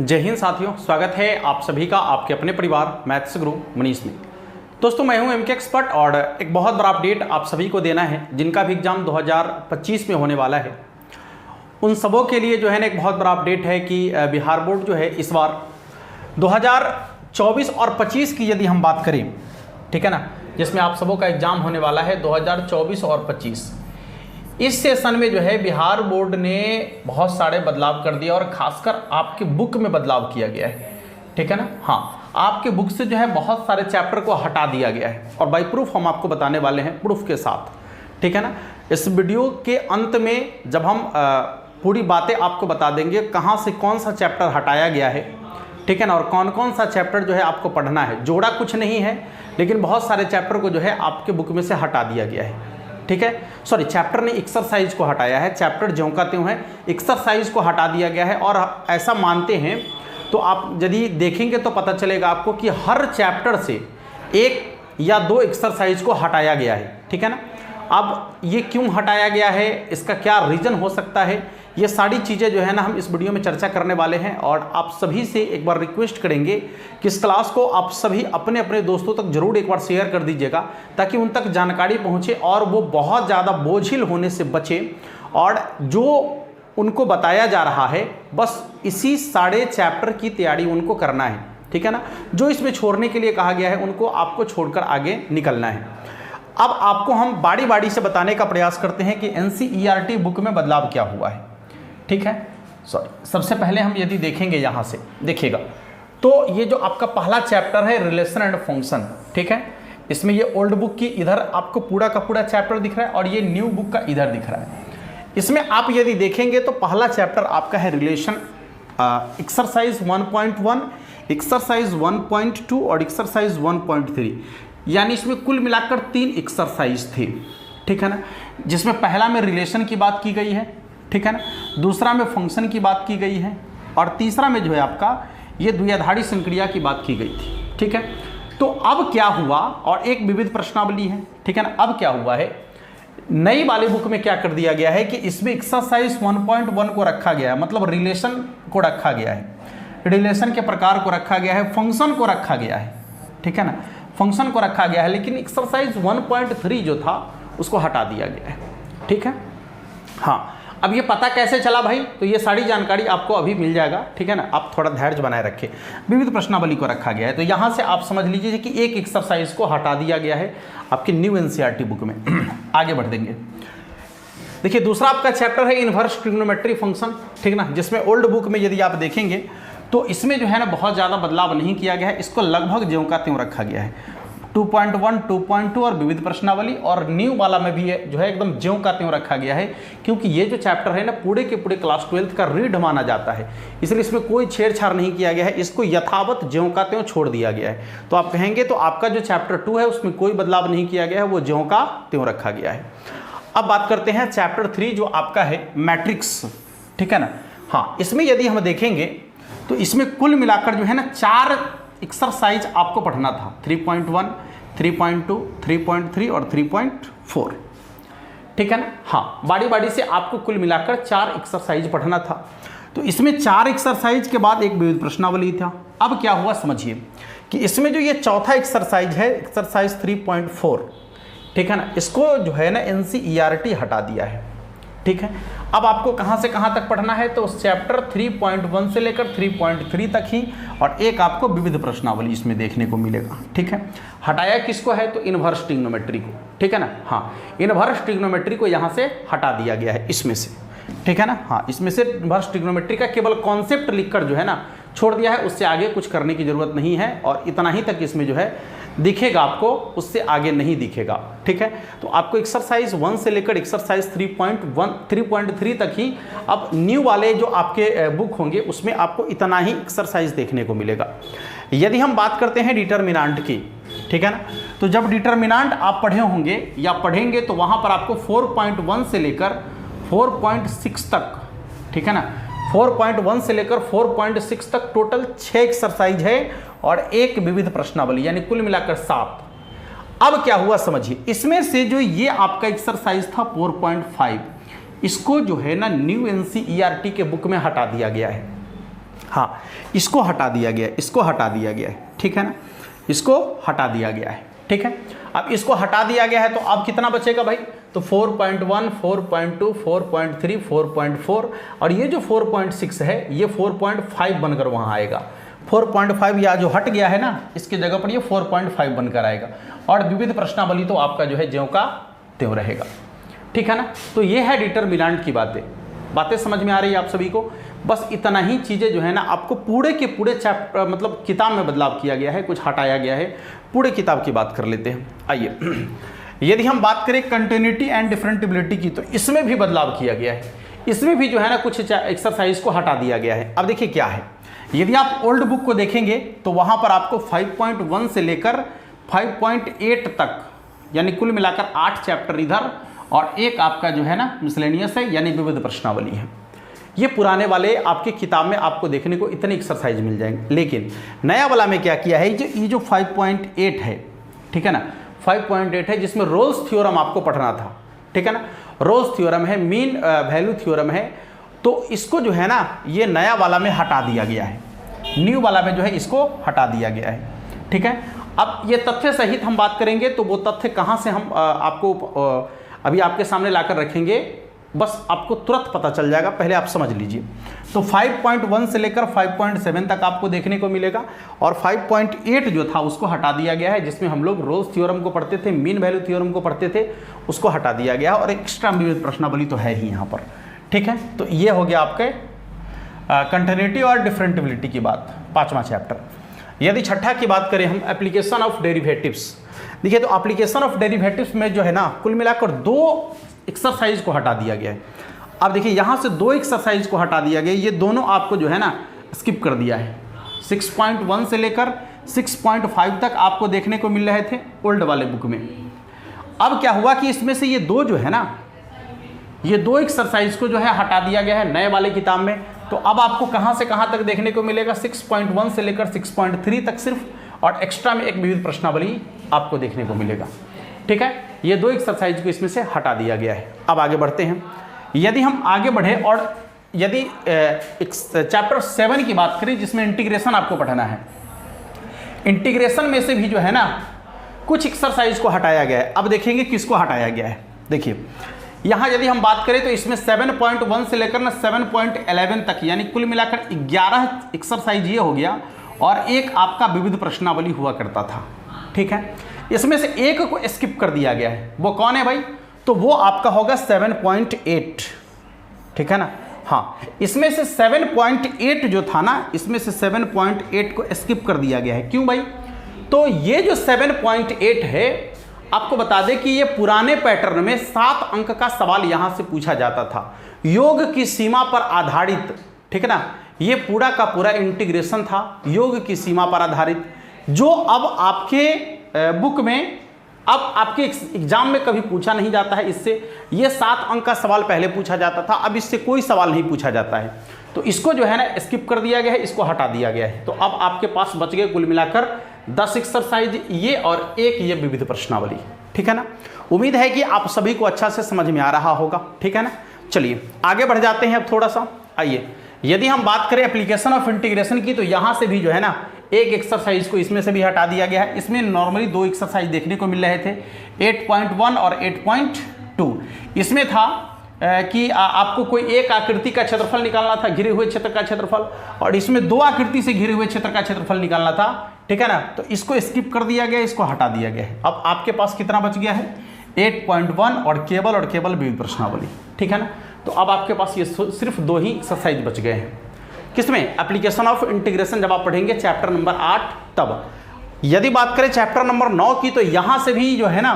जय हिंद साथियों, स्वागत है आप सभी का आपके अपने परिवार मैथ्स गुरु मनीष में। दोस्तों मैं हूं एमके एक्सपर्ट और एक बहुत बड़ा अपडेट आप सभी को देना है। जिनका भी एग्जाम 2025 में होने वाला है उन सबों के लिए जो है ना एक बहुत बड़ा अपडेट है कि बिहार बोर्ड जो है इस बार 2024 और 25 की यदि हम बात करें, ठीक है ना, जिसमें आप सबों का एग्जाम होने वाला है 2024 और 25, इस सेशन में जो है बिहार बोर्ड ने बहुत सारे बदलाव कर दिए और खासकर आपके बुक में बदलाव किया गया है, ठीक है ना। हाँ, आपके बुक से जो है बहुत सारे चैप्टर को हटा दिया गया है और बाय प्रूफ हम आपको बताने वाले हैं, प्रूफ के साथ, ठीक है ना। इस वीडियो के अंत में जब हम पूरी बातें आपको बता देंगे कहाँ से कौन सा चैप्टर हटाया गया है, ठीक है ना, और कौन कौन सा चैप्टर जो है आपको पढ़ना है। जोड़ा कुछ नहीं है, लेकिन बहुत सारे चैप्टर को जो है आपके बुक में से हटा दिया गया है, ठीक है। सॉरी, चैप्टर ने एक्सरसाइज को हटाया है, चैप्टर ज्यों का त्यों है, एक्सरसाइज को हटा दिया गया है। और ऐसा मानते हैं तो आप यदि देखेंगे तो पता चलेगा आपको कि हर चैप्टर से एक या दो एक्सरसाइज को हटाया गया है, ठीक है ना। अब ये क्यों हटाया गया है, इसका क्या रीज़न हो सकता है, ये सारी चीज़ें जो है ना हम इस वीडियो में चर्चा करने वाले हैं। और आप सभी से एक बार रिक्वेस्ट करेंगे कि इस क्लास को आप सभी अपने अपने दोस्तों तक जरूर एक बार शेयर कर दीजिएगा ताकि उन तक जानकारी पहुंचे और वो बहुत ज़्यादा बोझिल होने से बचे। और जो उनको बताया जा रहा है बस इसी सारे चैप्टर की तैयारी उनको करना है, ठीक है ना। जो इसमें छोड़ने के लिए कहा गया है उनको आपको छोड़कर आगे निकलना है। अब आपको हम बारी बारी से बताने का प्रयास करते हैं कि एनसीईआरटी बुक में बदलाव क्या हुआ है, ठीक है। सॉरी, सबसे पहले हम यदि देखेंगे यहाँ से देखिएगा तो ये जो आपका पहला चैप्टर है रिलेशन एंड फंक्शन, ठीक है। इसमें ये ओल्ड बुक की इधर आपको पूरा का पूरा चैप्टर दिख रहा है और ये न्यू बुक का इधर दिख रहा है। इसमें आप यदि देखेंगे तो पहला चैप्टर आपका है रिलेशन, एक्सरसाइज 1.1, एक्सरसाइज 1.2 और एक्सरसाइज 1.3, यानी इसमें कुल मिलाकर 3 एक्सरसाइज थे, ठीक है ना। जिसमें पहला में रिलेशन की बात की गई है, ठीक है ना, दूसरा में फंक्शन की बात की गई है और तीसरा में जो है आपका ये द्विआधारी संक्रिया की बात की गई थी, ठीक है। तो अब क्या हुआ, और एक विविध प्रश्नावली है, ठीक है ना। अब क्या हुआ है, नई वाले बुक में क्या कर दिया गया है कि इसमें एक्सरसाइज 1.1 को रखा गया है, मतलब रिलेशन को रखा गया है, रिलेशन के प्रकार को रखा गया है, फंक्शन को रखा गया है, ठीक है ना, फंक्शन को रखा गया है, लेकिन एक्सरसाइज 1.3 जो था उसको हटा दिया गया है, ठीक है। हाँ, अब ये पता कैसे चला भाई, तो ये सारी जानकारी आपको अभी मिल जाएगा, ठीक है ना। आप थोड़ा धैर्य बनाए रखें, विविध प्रश्नावली को रखा गया है तो यहाँ से आप समझ लीजिए कि एक एक्सरसाइज को हटा दिया गया है आपकी न्यू एनसीईआरटी बुक में। आगे बढ़ देंगे, देखिए दूसरा आपका चैप्टर है इनवर्स ट्रिग्नोमेट्री फंक्शन, ठीक ना, जिसमें ओल्ड बुक में यदि आप देखेंगे तो इसमें जो है ना बहुत ज़्यादा बदलाव नहीं किया गया है, इसको लगभग ज्यों का त्यों रखा गया है। 2.1, 2.2 और विविध प्रश्नावली, और न्यू वाला में भी जो है एकदम ज्यों का त्यों रखा गया है, क्योंकि ये जो चैप्टर है ना पूरे के पूरे क्लास 12th का रीड माना जाता है, इसलिए इसमें कोई छेड़छाड़ नहीं किया गया है, इसको यथावत ज्यों का त्यों छोड़ दिया गया है। तो आप कहेंगे तो आपका जो चैप्टर 2 है उसमें कोई बदलाव नहीं किया गया है, वो ज्यों का त्यों रखा गया है। अब बात करते हैं चैप्टर 3 जो आपका है मैट्रिक्स, ठीक है ना। हाँ, इसमें यदि हम देखेंगे तो इसमें कुल मिलाकर जो है ना 4 एक्सरसाइज आपको पढ़ना था, 3.1, 3.2, 3.3 और 3.4, ठीक है ना। हाँ, बारी बारी से आपको कुल मिलाकर 4 एक्सरसाइज पढ़ना था। तो इसमें 4 एक्सरसाइज के बाद एक विविध प्रश्नावली था। अब क्या हुआ समझिए कि इसमें जो ये चौथा एक्सरसाइज है एक्सरसाइज 3.4, ठीक है ना, इसको जो है ना एनसीईआरटी हटा दिया है, ठीक है। अब आपको कहाँ से कहाँ तक पढ़ना है, तो चैप्टर 3.1 से लेकर 3.3 तक ही, और एक आपको विविध प्रश्नावली इसमें देखने को मिलेगा, ठीक है। हटाया किसको है, तो इनवर्स ट्रिग्नोमेट्री को, ठीक है ना। हाँ, इनवर्स ट्रिग्नोमेट्री को यहाँ से हटा दिया गया है इसमें से, ठीक है ना। हाँ, इसमें से इनवर्स ट्रिग्नोमेट्री का केवल कॉन्सेप्ट लिखकर जो है ना छोड़ दिया है, उससे आगे कुछ करने की जरूरत नहीं है, और इतना ही तक इसमें जो है दिखेगा आपको, उससे आगे नहीं दिखेगा, ठीक है। तो आपको एक्सरसाइज 1 से लेकर एक्सरसाइज 3.3 तक ही अब न्यू वाले जो आपके बुक होंगे उसमें आपको इतना ही एक्सरसाइज देखने को मिलेगा। यदि हम बात करते हैं डिटर्मिनांट की, ठीक है ना, तो जब डिटर्मिनांट आप पढ़े होंगे या पढ़ेंगे तो वहाँ पर आपको 4.1 से लेकर 4.6 तक, ठीक है ना, 4.1 से लेकर 4.6 तक टोटल 6 एक्सरसाइज है और एक विविध प्रश्नावली, यानी कुल मिलाकर 7। अब क्या हुआ समझिए, इसमें से जो ये आपका एक्सरसाइज था 4.5, इसको जो है ना न्यू एनसीईआरटी के बुक में हटा दिया गया है। हाँ, इसको हटा दिया गया है, इसको हटा दिया गया है, ठीक है ना, इसको हटा दिया गया है, ठीक है। अब इसको हटा दिया गया है तो अब कितना बचेगा भाई, तो 4.1, 4.2, 4.3, 4.4 और ये जो 4.6 है ये 4.5 बनकर वहाँ आएगा। 4.5 या जो हट गया है ना, इसकी जगह पर ये 4.5 बनकर आएगा और विविध प्रश्नावली तो आपका जो है ज्यों का त्यों रहेगा, ठीक है ना। तो ये है डिटरमिनेंट की बातें समझ में आ रही है आप सभी को। बस इतना ही चीज़ें जो है ना आपको पूरे के पूरे चैप्टर मतलब किताब में बदलाव किया गया है, कुछ हटाया गया है। पूरे किताब की बात कर लेते हैं। आइए, यदि हम बात करें कंटिन्यूटी एंड डिफरेंटिबिलिटी की, तो इसमें भी बदलाव किया गया है। इसमें भी जो है ना कुछ एक्सरसाइज को हटा दिया गया है। अब देखिए क्या है, यदि आप ओल्ड बुक को देखेंगे तो वहाँ पर आपको 5.1 से लेकर 5.8 तक यानी कुल मिलाकर 8 चैप्टर इधर और एक आपका जो है ना मिसलेनियस है यानी विविध प्रश्नावली है। ये पुराने वाले आपके किताब में आपको देखने को इतने एक्सरसाइज मिल जाएंगे, लेकिन नया वाला में क्या किया है, ये जो 5.8 है, ठीक है ना, 5.8 है जिसमें रोल्स थ्योरम आपको पढ़ना था, ठीक है ना। रोल्स थ्योरम है, मीन वैल्यू थ्योरम है, तो इसको जो है ना ये नया वाला में हटा दिया गया है, न्यू वाला में जो है इसको हटा दिया गया है, ठीक है। अब ये तथ्य सहित हम बात करेंगे तो वो तथ्य कहाँ से हम आपको अभी आपके सामने लाकर रखेंगे, बस आपको तुरंत पता चल जाएगा, पहले आप समझ लीजिए। तो 5.1 से लेकर 5.7 तक आपको देखने को मिलेगा और 5.8 जो था उसको हटा दिया गया है, जिसमें हम लोग रोल्स थ्योरम को पढ़ते थे, मीन वैल्यू थ्योरम को पढ़ते थे, उसको हटा दिया गया और एक्स्ट्रा विविध प्रश्नावली तो है ही यहाँ पर, ठीक है। तो ये हो गया आपके कंटिन्यूटी और डिफरेंटिबिलिटी की बात, 5वां चैप्टर। यदि छठा की बात करें हम, एप्लीकेशन ऑफ डेरिवेटिव्स, देखिए तो एप्लीकेशन ऑफ डेरिवेटिव्स में जो है ना कुल मिलाकर 2 एक्सरसाइज को हटा दिया गया है। अब देखिए यहाँ से 2 एक्सरसाइज को हटा दिया गया, ये दोनों आपको जो है ना स्किप कर दिया है। 6.1 से लेकर 6.5 तक आपको देखने को मिल रहे थे ओल्ड वाले बुक में। अब क्या हुआ कि इसमें से ये 2 जो है ना, ये 2 एक्सरसाइज को जो है हटा दिया गया है नए वाले किताब में। तो अब आपको कहाँ से कहाँ तक देखने को मिलेगा, 6.1 से लेकर 6.3 तक सिर्फ, और एक्स्ट्रा में एक विविध प्रश्नावली आपको देखने को मिलेगा, ठीक है। ये 2 एक्सरसाइज को इसमें से हटा दिया गया है। अब आगे बढ़ते हैं। यदि हम आगे बढ़े और यदि चैप्टर 7 की बात करें जिसमें इंटीग्रेशन आपको पढ़ना है, इंटीग्रेशन में से भी जो है ना कुछ एक्सरसाइज को हटाया गया है। अब देखेंगे किसको हटाया गया है। देखिए यहाँ यदि हम बात करें तो इसमें 7.1 से लेकर ना 7.11 तक यानी कुल मिलाकर 11 एक्सरसाइज ये हो गया और एक आपका विविध प्रश्नावली हुआ करता था, ठीक है। इसमें से एक को स्किप कर दिया गया है, वो कौन है भाई, तो वो आपका होगा 7.8, ठीक है ना। हाँ, इसमें से 7.8 जो था ना, इसमें से 7.8 को स्किप कर दिया गया है। क्यों भाई, तो ये जो 7.8 है आपको बता दें कि ये पुराने पैटर्न में 7 अंक का सवाल यहां से पूछा जाता था, योग की सीमा पर आधारित, ठीक है ना। ये पूरा का पूरा इंटीग्रेशन था योग की सीमा पर आधारित, जो अब आपके बुक में अब आपके एग्जाम में कभी पूछा नहीं जाता है। इससे ये 7 अंक का सवाल पहले पूछा जाता था, अब इससे कोई सवाल नहीं पूछा जाता है। तो इसको जो है ना स्किप कर दिया गया है, इसको हटा दिया गया है। तो अब आपके पास बच गए कुल मिलाकर 10 एक्सरसाइज ये और एक ये विविध प्रश्नावली, ठीक है ना। उम्मीद है कि आप सभी को अच्छा से समझ में आ रहा होगा, ठीक है ना। चलिए आगे बढ़ जाते हैं अब थोड़ा सा। आइए, यदि हम बात करें एप्लीकेशन ऑफ इंटीग्रेशन की, तो यहाँ से भी जो है ना एक एक्सरसाइज को इसमें से भी हटा दिया गया है। इसमें नॉर्मली 2 एक्सरसाइज देखने को मिल रहे थे, 8.1 और 8.2। इसमें था कि आपको कोई एक आकृति का क्षेत्रफल निकालना था, घिरे हुए क्षेत्र का क्षेत्रफल, और इसमें 2 आकृति से घिरे हुए क्षेत्र का क्षेत्रफल निकालना था, ठीक है ना। तो इसको स्किप कर दिया गया, इसको हटा दिया गया है। अब आपके पास कितना बच गया है, 8.1 और केवल विविध प्रश्नावली, ठीक है ना। तो अब आपके पास ये सिर्फ 2 ही एक्सरसाइज बच गए हैं। किसमें, एप्लीकेशन ऑफ इंटीग्रेशन जब आप पढ़ेंगे चैप्टर नंबर 8 तब। यदि बात करें चैप्टर नंबर 9 की, तो यहाँ से भी जो है ना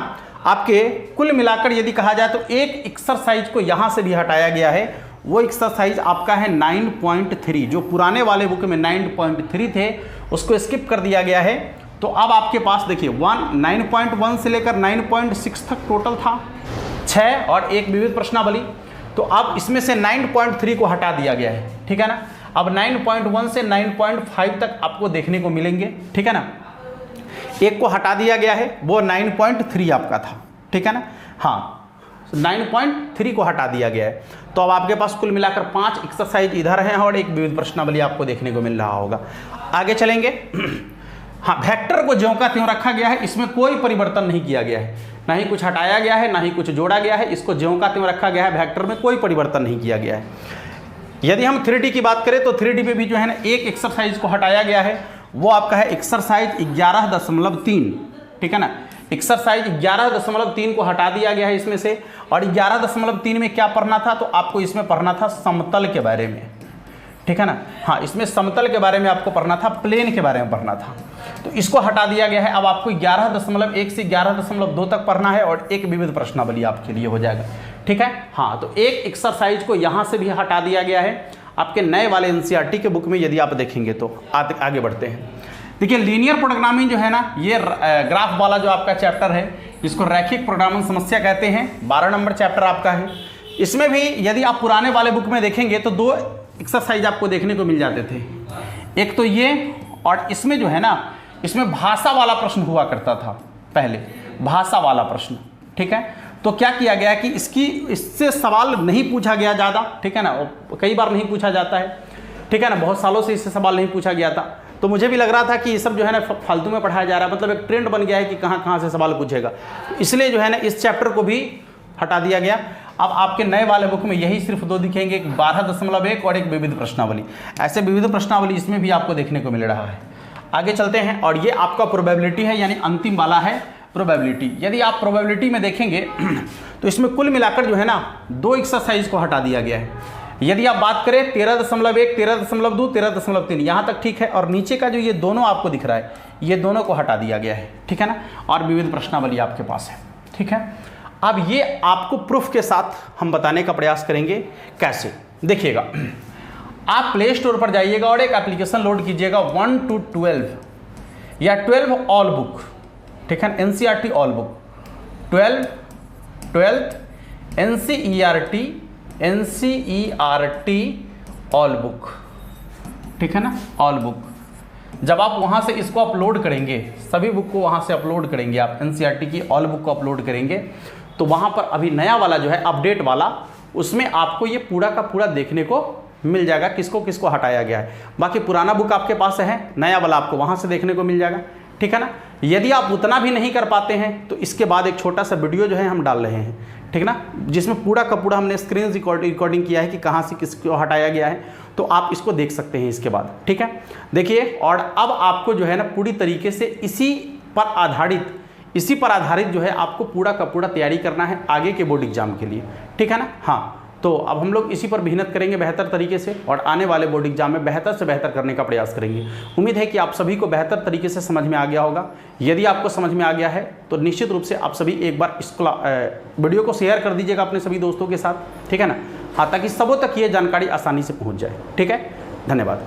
आपके कुल मिलाकर यदि कहा जाए तो एक एक्सरसाइज को यहाँ से भी हटाया गया है। वो एक्सरसाइज आपका है 9.3, जो पुराने वाले बुक में 9.3 थे उसको स्किप कर दिया गया है। तो अब आपके पास देखिए 9.1 से लेकर 9.6 तक टोटल था, 6 और एक विविध प्रश्नावली। तो अब इसमें से 9.3 को हटा दिया गया है, ठीक है ना। अब 9.1 से 9.5 तक आपको देखने को मिलेंगे, ठीक है ना। एक को हटा दिया गया है, वो 9.3 आपका था, ठीक है ना। हाँ, 9.3 को हटा दिया गया है। तो अब आपके पास कुल मिलाकर 5 एक्सरसाइज इधर हैं और एक विविध प्रश्नावली आपको देखने को मिल रहा होगा। आगे चलेंगे। हाँ, वेक्टर को ज्यों का त्यों रखा गया है, इसमें कोई परिवर्तन नहीं किया गया है, ना ही कुछ हटाया गया है, ना ही कुछ जोड़ा गया है। इसको ज्यों का त्यों रखा गया है, वेक्टर में कोई परिवर्तन नहीं किया गया है। यदि हम 3D की बात करें तो 3D में भी जो है ना एक एक्सरसाइज को हटाया गया है, वो आपका है एक्सरसाइज 11.3, ठीक है ना। एक्सरसाइज 11.3 को हटा दिया गया है इसमें से, और 11.3 में क्या पढ़ना था, तो आपको इसमें पढ़ना था समतल के बारे में, ठीक है ना। हाँ, इसमें समतल के बारे में आपको पढ़ना था, प्लेन के बारे में पढ़ना था, तो इसको हटा दिया गया है। अब आपको 11.1 से 11.2 तक पढ़ना है और एक विविध प्रश्नावली आपके लिए हो जाएगा, ठीक है। हाँ, तो एक एक्सरसाइज को यहाँ से भी हटा दिया गया है आपके नए वाले एनसीईआरटी के बुक में, यदि आप देखेंगे तो। आगे बढ़ते हैं। देखिए, लीनियर प्रोग्रामिंग जो है ना, ये ग्राफ वाला जो आपका चैप्टर है, इसको रैखिक प्रोग्रामिंग समस्या कहते हैं। 12 नंबर चैप्टर आपका है। इसमें भी यदि आप पुराने वाले बुक में देखेंगे तो 2 एक्सरसाइज आपको देखने को मिल जाते थे। एक तो ये, और इसमें जो है ना, इसमें भाषा वाला प्रश्न हुआ करता था पहले, भाषा वाला प्रश्न, ठीक है। तो क्या किया गया कि इससे सवाल नहीं पूछा गया ज़्यादा, ठीक है ना, कई बार नहीं पूछा जाता है, ठीक है ना, बहुत सालों से इससे सवाल नहीं पूछा गया था। तो मुझे भी लग रहा था कि ये सब जो है ना फालतू में पढ़ाया जा रहा है, मतलब एक ट्रेंड बन गया है कि कहाँ कहाँ से सवाल पूछेगा, इसलिए जो है ना इस चैप्टर को भी हटा दिया गया। अब आपके नए वाले बुक में यही सिर्फ 2 दिखेंगे, 12.1 और एक विविध प्रश्नावली। ऐसे विविध प्रश्नावली इसमें भी आपको देखने को मिल रहा है। आगे चलते हैं, और ये आपका प्रोबेबिलिटी है, यानी अंतिम वाला है प्रोबेबिलिटी। यदि आप प्रोबेबिलिटी में देखेंगे तो इसमें कुल मिलाकर जो है ना 2 एक्सरसाइज को हटा दिया गया है। यदि आप बात करें 13.1, 13.2, 13.3, यहाँ तक ठीक है, और नीचे का जो ये दोनों आपको दिख रहा है, ये दोनों को हटा दिया गया है, ठीक है ना, और विविध प्रश्नावली आपके पास है, ठीक है। अब ये आपको प्रूफ के साथ हम बताने का प्रयास करेंगे। कैसे, देखिएगा, आप प्ले स्टोर पर जाइएगा और एक एप्लीकेशन लोड कीजिएगा 1 to 12 या 12 ऑल बुक, ठीक है, NCERT all book, 12th NCERT all book, ठीक है ना, ऑल बुक। जब आप वहाँ से इसको अपलोड करेंगे, सभी बुक को वहाँ से अपलोड करेंगे, आप एनसीईआरटी की ऑल बुक को अपलोड करेंगे, तो वहाँ पर अभी नया वाला जो है अपडेट वाला, उसमें आपको ये पूरा का पूरा देखने को मिल जाएगा, किसको किसको हटाया गया है। बाकी पुराना बुक आपके पास है, नया वाला आपको वहाँ से देखने को मिल जाएगा, ठीक है ना। यदि आप उतना भी नहीं कर पाते हैं तो इसके बाद एक छोटा सा वीडियो जो है हम डाल रहे हैं, ठीक ना, जिसमें पूरा का पूरा हमने स्क्रीन रिकॉर्डिंग किया है कि कहाँ से किसको हटाया गया है, तो आप इसको देख सकते हैं इसके बाद, ठीक है। देखिए, और अब आपको जो है ना पूरी तरीके से इसी पर आधारित जो है आपको पूरा का पूरा तैयारी करना है आगे के बोर्ड एग्जाम के लिए, ठीक है ना। हाँ, तो अब हम लोग इसी पर मेहनत करेंगे बेहतर तरीके से, और आने वाले बोर्ड एग्जाम में बेहतर से बेहतर करने का प्रयास करेंगे। उम्मीद है कि आप सभी को बेहतर तरीके से समझ में आ गया होगा। यदि आपको समझ में आ गया है तो निश्चित रूप से आप सभी एक बार इस वीडियो को शेयर कर दीजिएगा अपने सभी दोस्तों के साथ, ठीक है ना। हाँ, ताकि सबों तक ये जानकारी आसानी से पहुँच जाए, ठीक है। धन्यवाद।